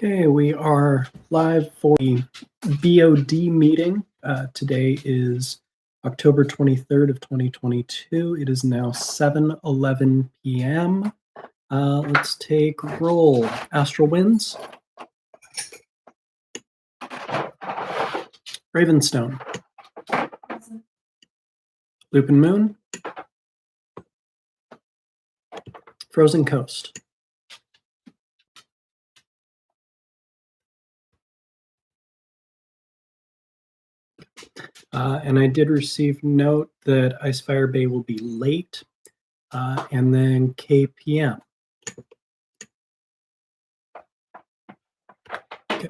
Okay, we are live for the BoD meeting. Today is October 23rd of 2022. It is now 7:11 p.m. Let's take roll. Astral Winds. Ravenstone. Lupin Moon. Frozen Coast. And I did receive note that Icefire Bay will be late, and then KPM. Okay.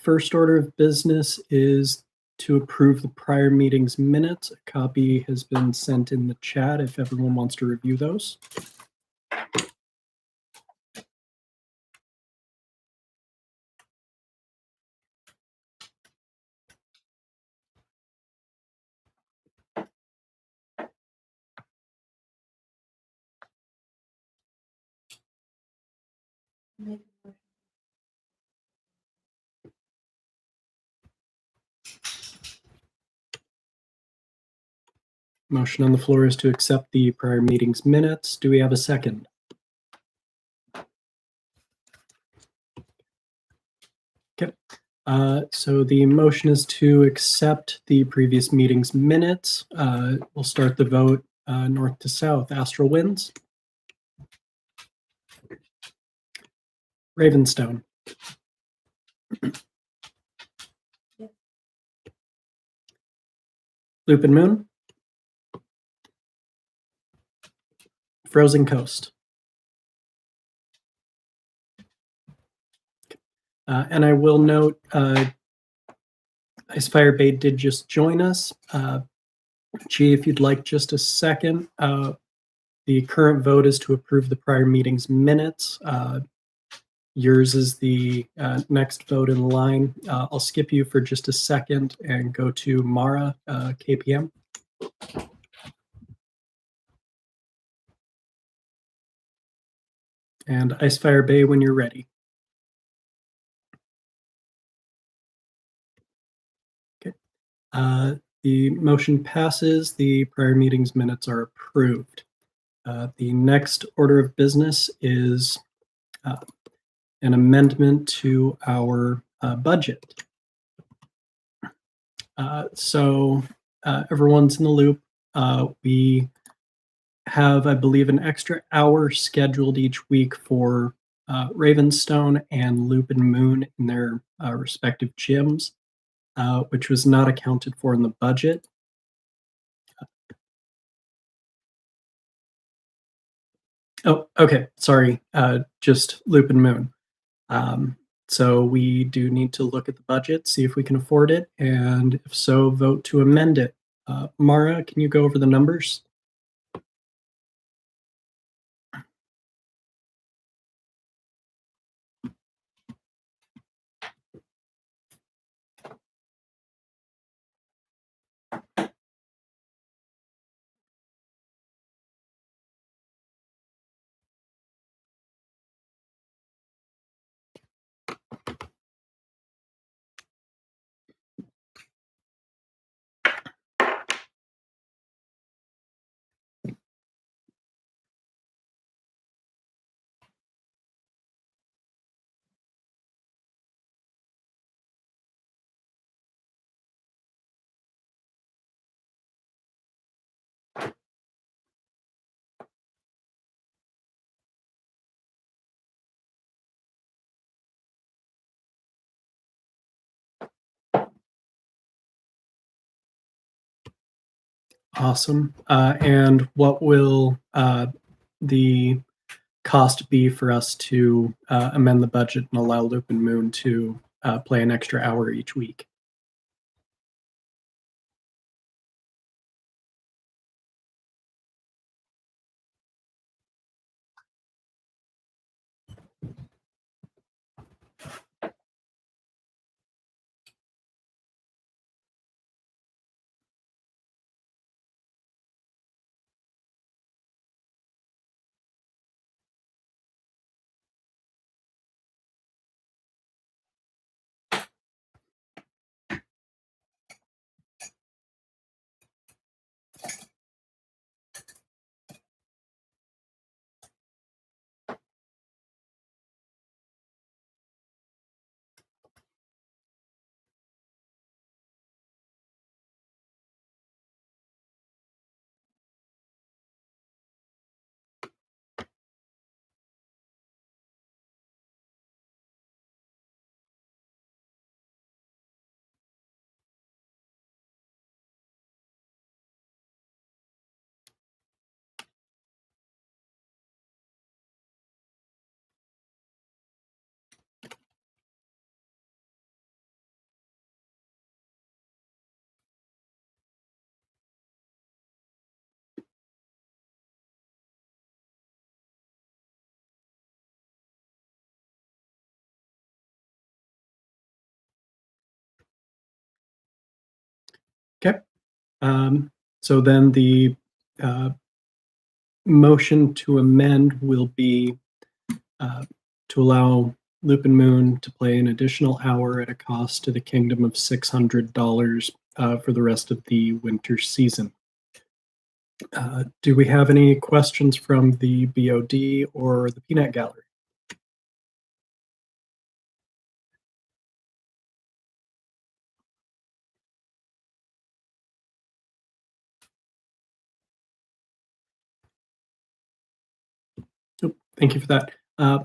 First order of business is to approve the prior meeting's minutes. A copy has been sent in the chat if everyone wants to review those. Motion on the floor is to accept the prior meeting's minutes. Do we have a second? Okay. So the motion is to accept the previous meeting's minutes. We'll start the vote north to south. Astral Winds. Ravenstone. Lupin Moon. Frozen Coast. And I will note, Icefire Bay did just join us. G, if you'd like just a second. The current vote is to approve the prior meeting's minutes. Yours is the next vote in line. I'll skip you for just a second and go to Mara, KPM. And Icefire Bay when you're ready. Okay. The motion passes. The prior meeting's minutes are approved. The next order of business is an amendment to our budget. So everyone's in the loop. We have, I believe, an extra hour scheduled each week for Ravenstone and Lupin Moon in their respective gyms, which was not accounted for in the budget. Oh, okay. Sorry. Just Lupin Moon. So we do need to look at the budget, see if we can afford it, and if so, vote to amend it. Mara, can you go over the numbers? Awesome. And what will the cost be for us to amend the budget and allow Lupin Moon to play an extra hour each week? So then the uh, motion to amend will be uh, to allow Loop and Moon to play an additional hour at a cost to the Kingdom of $600 for the rest of the winter season. Do we have any questions from the BoD or the Peanut Gallery? Nope. Thank you for that.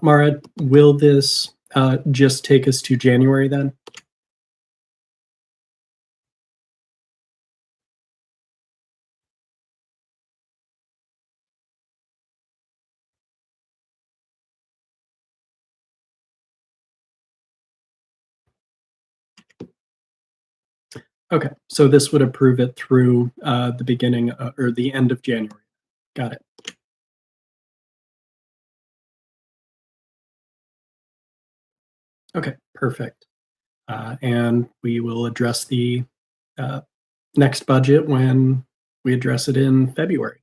Mara, will this just take us to January then? Okay, so this would approve it through the beginning or the end of January. Got it. Okay, perfect. And we will address the uh, next budget when we address it in February.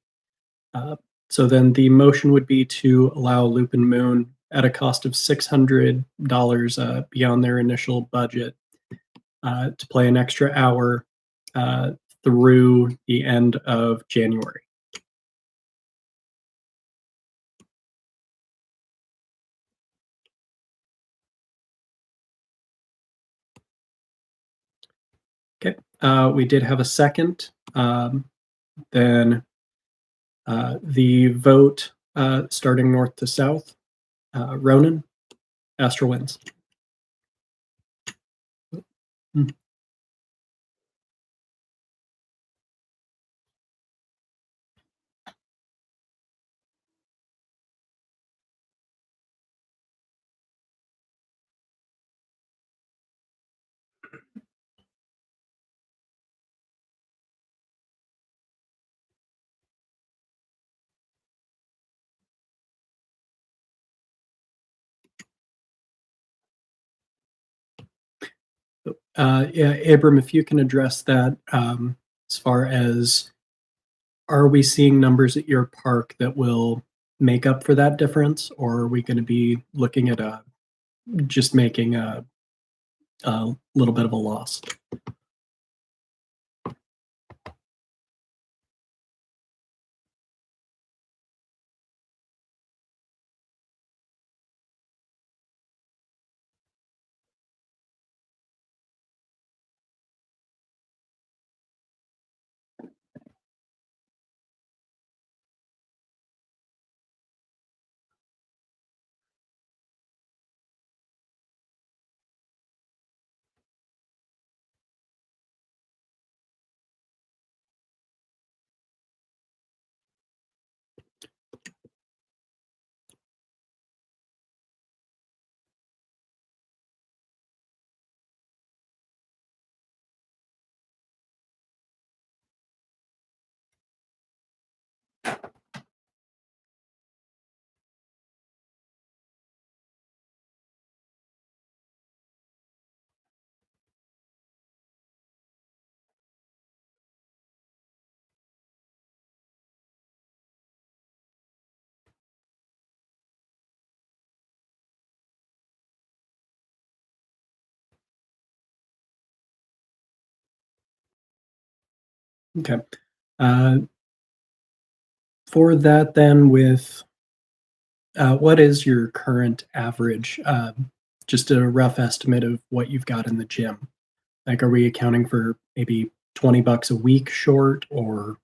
Uh, so then the motion would be to allow Loop and Moon at a cost of $600 beyond their initial budget to play an extra hour uh, through the end of January. Okay, we did have a second. Then the vote starting north to south. Ronan, Astral Winds. Hmm. Yeah, Abram, if you can address that as far as are we seeing numbers at your park that will make up for that difference, or are we going to be looking at just making a little bit of a loss? Okay. Uh, for that, then, with what is your current average? Just a rough estimate of what you've got in the gym. Like, are we accounting for maybe $20 a week short, or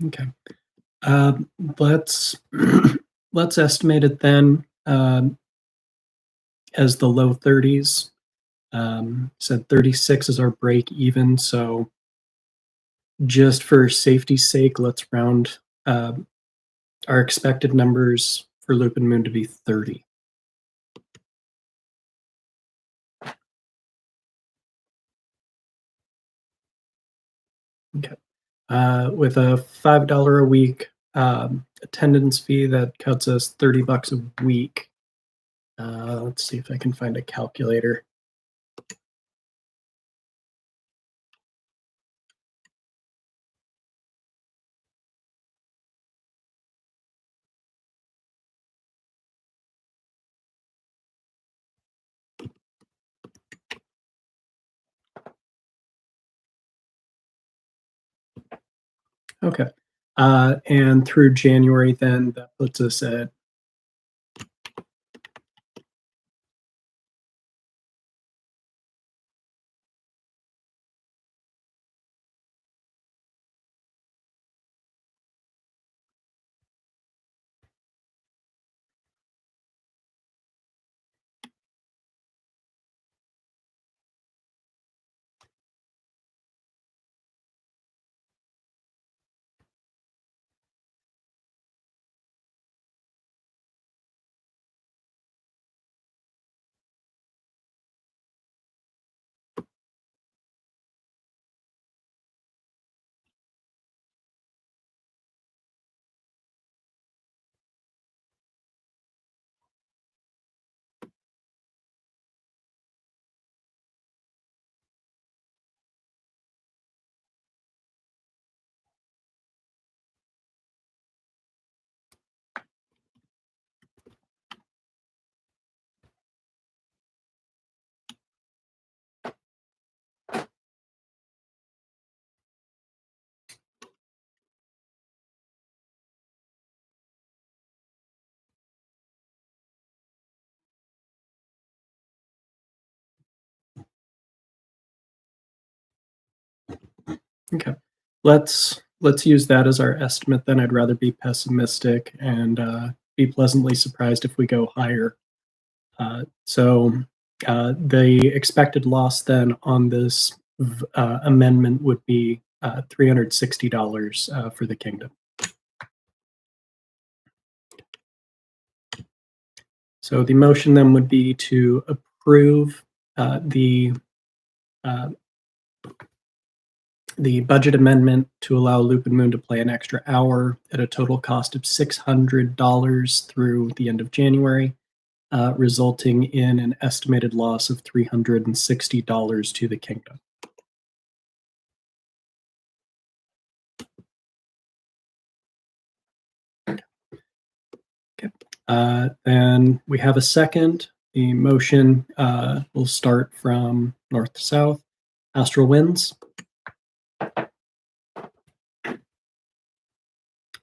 Okay. Let's let's estimate it then as the low 30s. Said 36 is our break even, so just for safety's sake, let's round our expected numbers for Loop and Moon to be 30. Okay. With a $5 a week attendance fee, that cuts us $30 a week. Let's see if I can find a calculator. Okay. And through January, then that puts us at okay. Let's use that as our estimate. Then I'd rather be pessimistic and be pleasantly surprised if we go higher. So the expected loss then on this amendment would be $360 for the kingdom. So the motion then would be to approve uh, the uh, the budget amendment to allow Loop and Moon to play an extra hour at a total cost of $600 through the end of January, resulting in an estimated loss of $360 to the kingdom. Okay. Then we have a second. The motion will start from north to south. Astral Winds.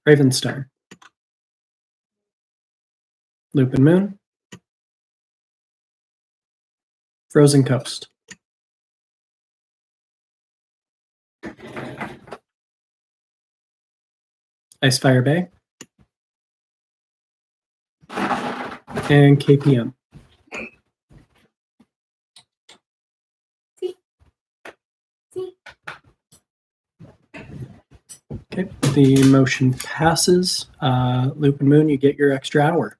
Ravenstein. Loop and Moon. Frozen Coast. Icefire Bay. And KPM. Okay, the motion passes. Loop and Moon, you get your extra hour.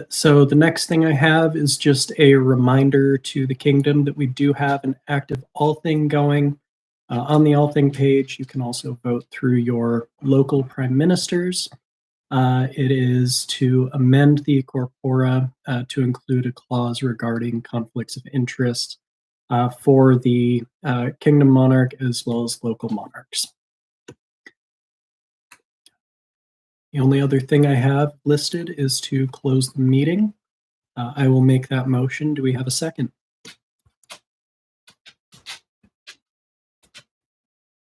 So the next thing I have is just a reminder to the kingdom that we do have an active All Thing going. On the All Thing page, you can also vote through your local prime ministers. It is to amend the corpora to include a clause regarding conflicts of interest for the kingdom monarch as well as local monarchs. The only other thing I have listed is to close the meeting. I will make that motion. Do we have a second?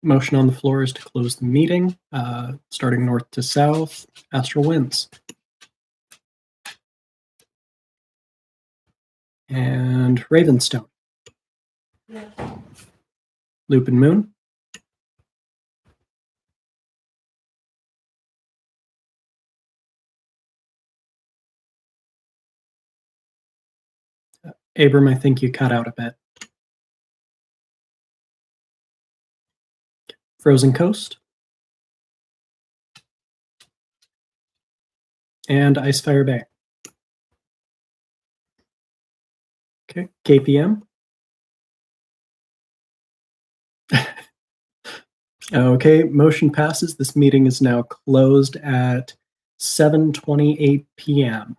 Motion on the floor is to close the meeting, starting north to south. Astral Winds. And Ravenstone. Loop and Moon. Abram, I think you cut out a bit. Frozen Coast. And Icefire Bay. Okay, KPM. Okay, motion passes. This meeting is now closed at 7:28 p.m.